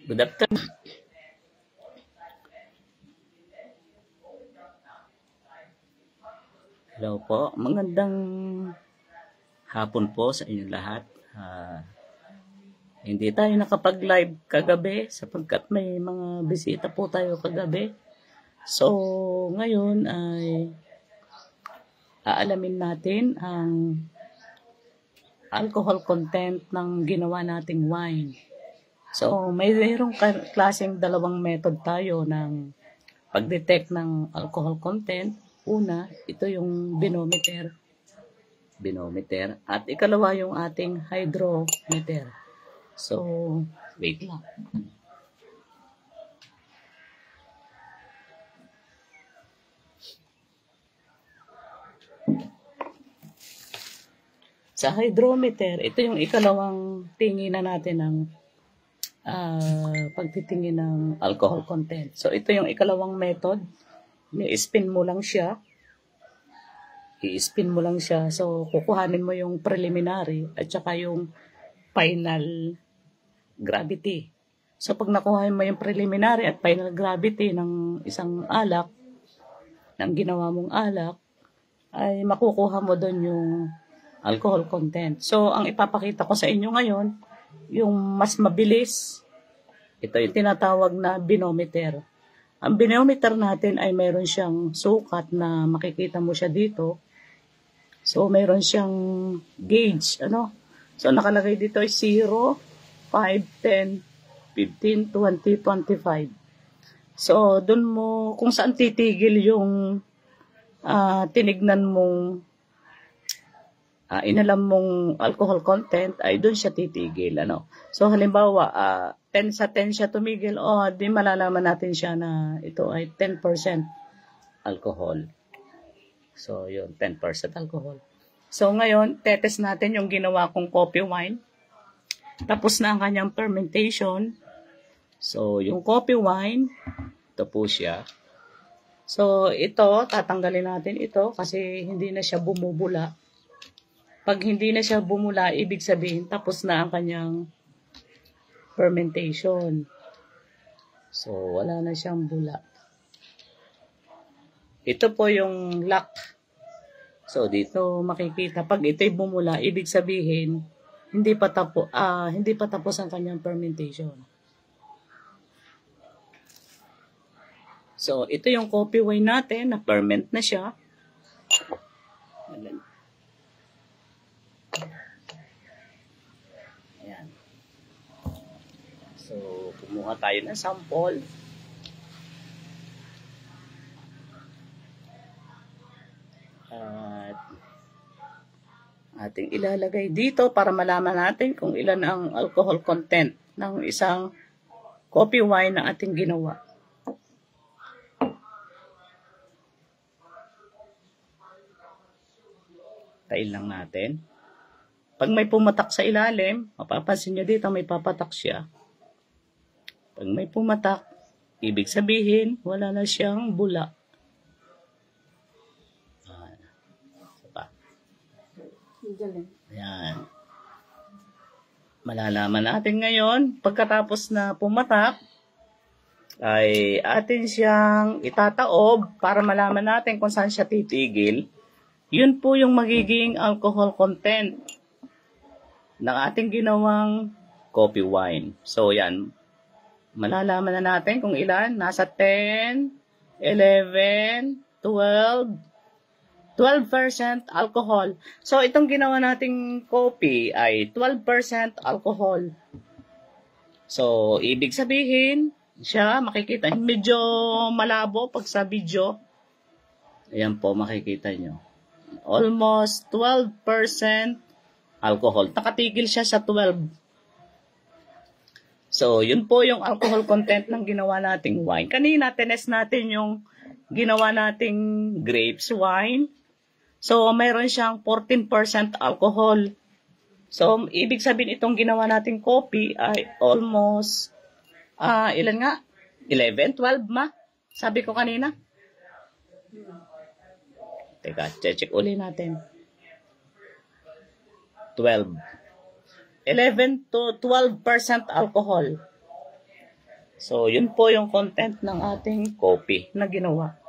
Good afternoon. Hello po. Magandang hapon po sa inyong lahat. Hindi tayo nakapag-live kagabi sapagkat may mga bisita po tayo kagabi. So, ngayon ay aalamin natin ang alcohol content ng ginawa nating wine. So, mayroong klaseng dalawang method tayo ng pag-detect ng alcohol content. Una, ito yung binometer. At ikalawa yung ating hydrometer. So, wait lang. Sa hydrometer, ito yung ikalawang tinginan natin ng pagtitingin ng alcohol content. So, ito yung ikalawang method. I-spin mo lang siya. So, kukuhanin mo yung preliminary at saka yung final gravity. So, pag nakuha mo yung preliminary at final gravity ng isang alak, ng ginawa mong alak, ay makukuha mo doon yung alcohol content. So, ang ipapakita ko sa inyo ngayon, yung mas mabilis, ito yung tinatawag na binometer. Ang binometer natin ay mayroon siyang sukat na makikita mo siya dito. So, mayroon siyang gauge, So, nakalagay dito ay 0, 5, 10, 15, 20, 25. So, dun mo, kung saan titigil yung tinignan mong, inalam mong alcohol content, ay dun siya titigil, So, halimbawa, 10 sa 10 siya tumigil, di malalaman natin siya na ito ay 10% alcohol. So, yun, 10% alcohol. So, ngayon, tetest natin yung ginawa kong coffee wine. Tapos na ang kanyang fermentation. So, yung coffee wine, ito po siya. So, ito, tatanggalin natin ito kasi hindi na siya bumubula. Pag hindi na siya bumula, ibig sabihin, tapos na ang kanyang fermentation. So, wala na siyang bula. Ito po yung lock. So, dito makikita. Pag ito'y bumula, ibig sabihin, hindi pa tapos ang kanyang fermentation. So, ito yung coffee wine natin, na-ferment na siya. Ayan. So, kumuha tayo ng sample. At ating ilalagay dito para malaman natin kung ilan ang alcohol content ng isang coffee wine na ating ginawa. Tail lang natin. Pag may pumatak sa ilalim, mapapansin nyo dito may papatak siya. Pag may pumatak, ibig sabihin wala na siyang bula. Ayan. Malalaman natin ngayon, pagkatapos na pumatak, ay atin siyang itataob para malaman natin kung saan siya titigil. Yun po yung magiging alcohol content ng ating ginawang coffee wine. So, yan. Malalaman na natin kung ilan. Nasa 10, 11, 12% alcohol. So, itong ginawa nating coffee ay 12% alcohol. So, ibig sabihin, siya, makikita, medyo malabo pag sa video. Ayan po, makikita nyo. Almost 12% alcohol. Nakatigil siya sa 12. So, yun po yung alcohol content ng ginawa nating wine. Kanina, tinest natin yung ginawa nating grapes wine. So, mayroon siyang 14% alcohol. So, ibig sabihin itong ginawa nating coffee ay almost, ilan nga? 11, 12 ma? Sabi ko kanina. Teka, check uli natin. 12. 11 to 12% alcohol. So, yun po yung content ng ating coffee na ginawa.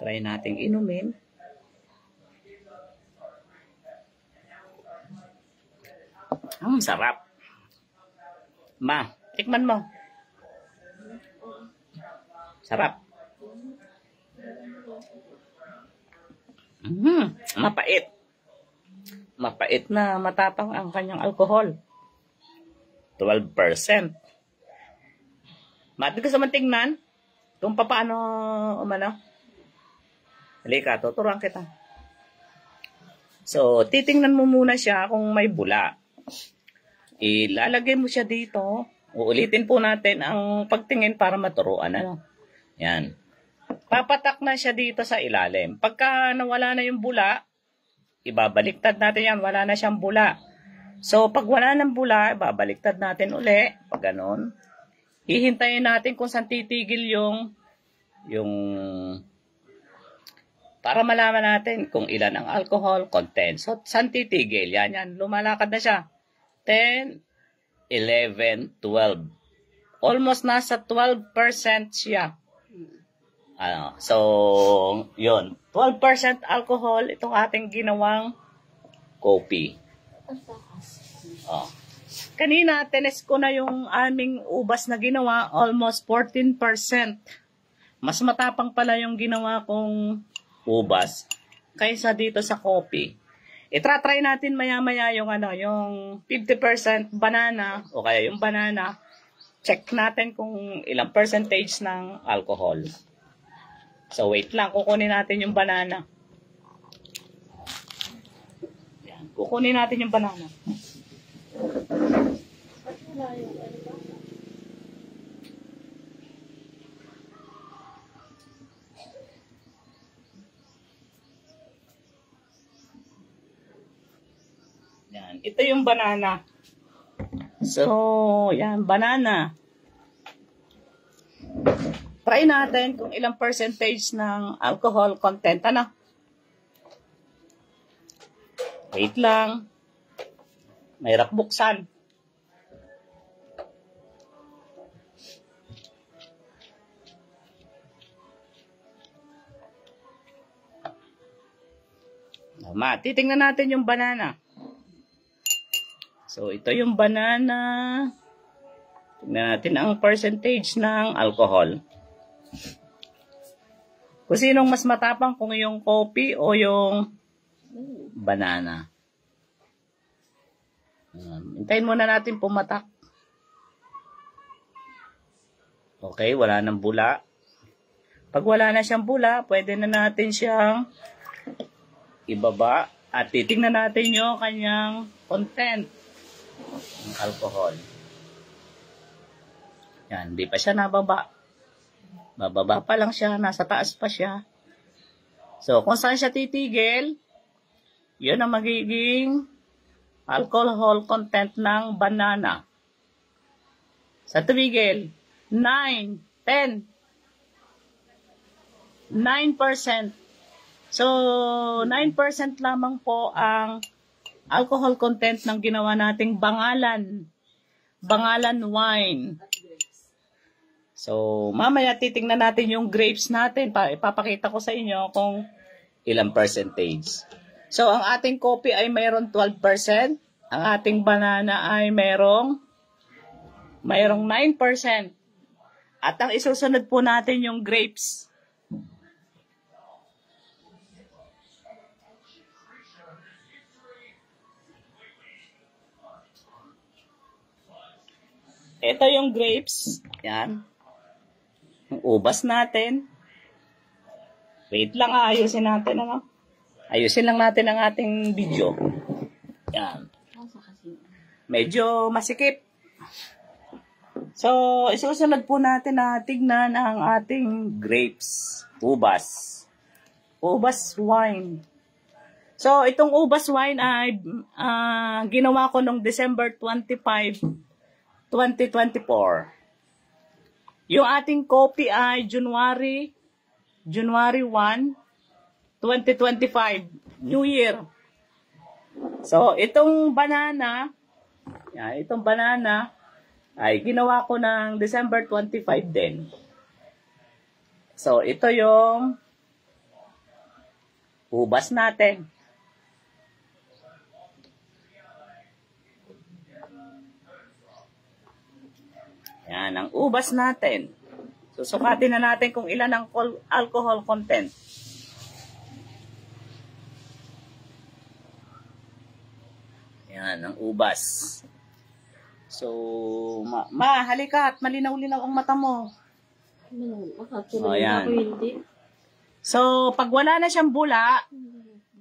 Try nating inumin. Sarap. Ma, tikman mo. Sarap. Mapait. Mapait na matapang ang kanyang alcohol. 12%. Mati ka sa mantingnan kung paano umano. Halika, tuturuan kita. So, titingnan mo muna siya kung may bula. Ilalagay mo siya dito. Uulitin po natin ang pagtingin para maturuan. Ano? Yan. Papatak na siya dito sa ilalim. Pagka nawala na yung bula, ibabaliktad natin yan. Wala na siyang bula. So, pag wala ng bula, ibabaliktad natin uli. Pag ganun. Hihintayin natin kung saan titigil yung para malaman natin kung ilan ang alcohol content. So, saan titigil? Yan. Lumalakad na siya. 10, 11, 12. Almost nasa 12% siya. So, yun. 12% alcohol itong ating ginawang coffee. Kanina, tinest ko na yung aming ubas na ginawa. Almost 14%. Mas matapang pala yung ginawa kong ubas kaysa dito sa coffee. Itra-try natin maya-maya yung yung 50% banana o kaya yung banana. Check natin kung ilang percentage ng alcohol. So wait lang, kukunin natin yung banana. Yan, kukunin natin yung banana. Yan. Ito yung banana. So, yan, banana. Try natin kung ilang percentage ng alcohol content. Ano? Wait lang. Mahirap buksan. Titingnan natin yung banana. So, ito yung banana. Tingnan natin ang percentage ng alcohol. Kung sinong mas matapang, kung yung coffee o yung banana. Hintayin muna natin pumatak. Okay, wala nang bula. Pag wala na siyang bula, pwede na natin siyang ibaba at titingnan natin yung kanyang content ng alcohol. Yan, hindi pa siya nababa. Bababa pa lang siya, nasa taas pa siya. So, kung saan siya titigil, yun ang magiging alcohol content ng banana. Sa tumigil, 9, 10, 9%. So, 9% lamang po ang alcohol content ng ginawa nating bangalan wine. So, mamaya titingnan natin yung grapes natin. Ipapakita ko sa inyo kung ilang percentage. So, ang ating coffee ay mayroon 12%. Ang ating banana ay mayroong 9%. At ang isusunod po natin yung grapes. Ito yung grapes. Yan. Yung ubas natin. Wait lang, ayusin natin. Ayusin lang natin ang ating video. Yan. Medyo masikip. So, isusunod po natin na tignan ang ating grapes. Ubas. Ubas wine. So, itong ubas wine ay ginawa ko noong December 25, 2024. Yung ating coffee ay January 1, 2025. New Year. So, itong banana, Yan, itong banana ay ginawa ko ng December 25 din. So, ito yung ubas natin. Yan, ang ubas natin. Susukatin na natin kung ilan ang alcohol content. Yan, ang ubas. So, halika at malinaw-linaw ang mata mo. O, yan. So, pag wala na siyang bula,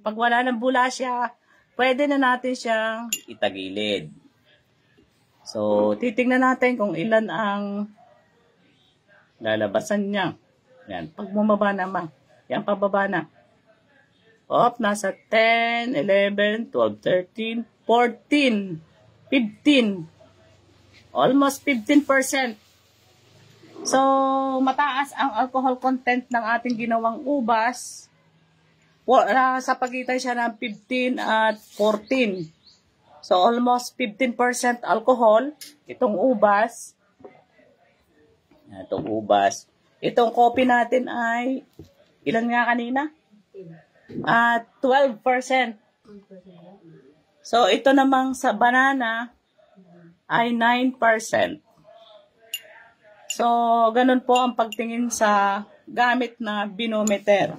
pag wala ng bula siya, pwede na natin siyang itagilid. So, titignan natin kung ilan ang lalabasan niya. Yan, pag bumaba naman. Yan, pababa na. Nasa 10, 11, 12, 13, 14, 15. Almost 15%. So, mataas ang alcohol content ng ating ginawang ubas. Sa pagitan siya ng 15 at 14. So, almost 15% alcohol. Itong ubas. Itong ubas. Itong coffee natin ay, ilan nga kanina? 12%. So, ito namang sa banana ay 9%. So, ganun po ang pagtingin sa gamit na binometer.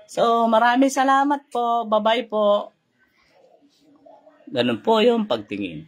So, maraming salamat po. Bye-bye po. Ganun po yung pagtingin.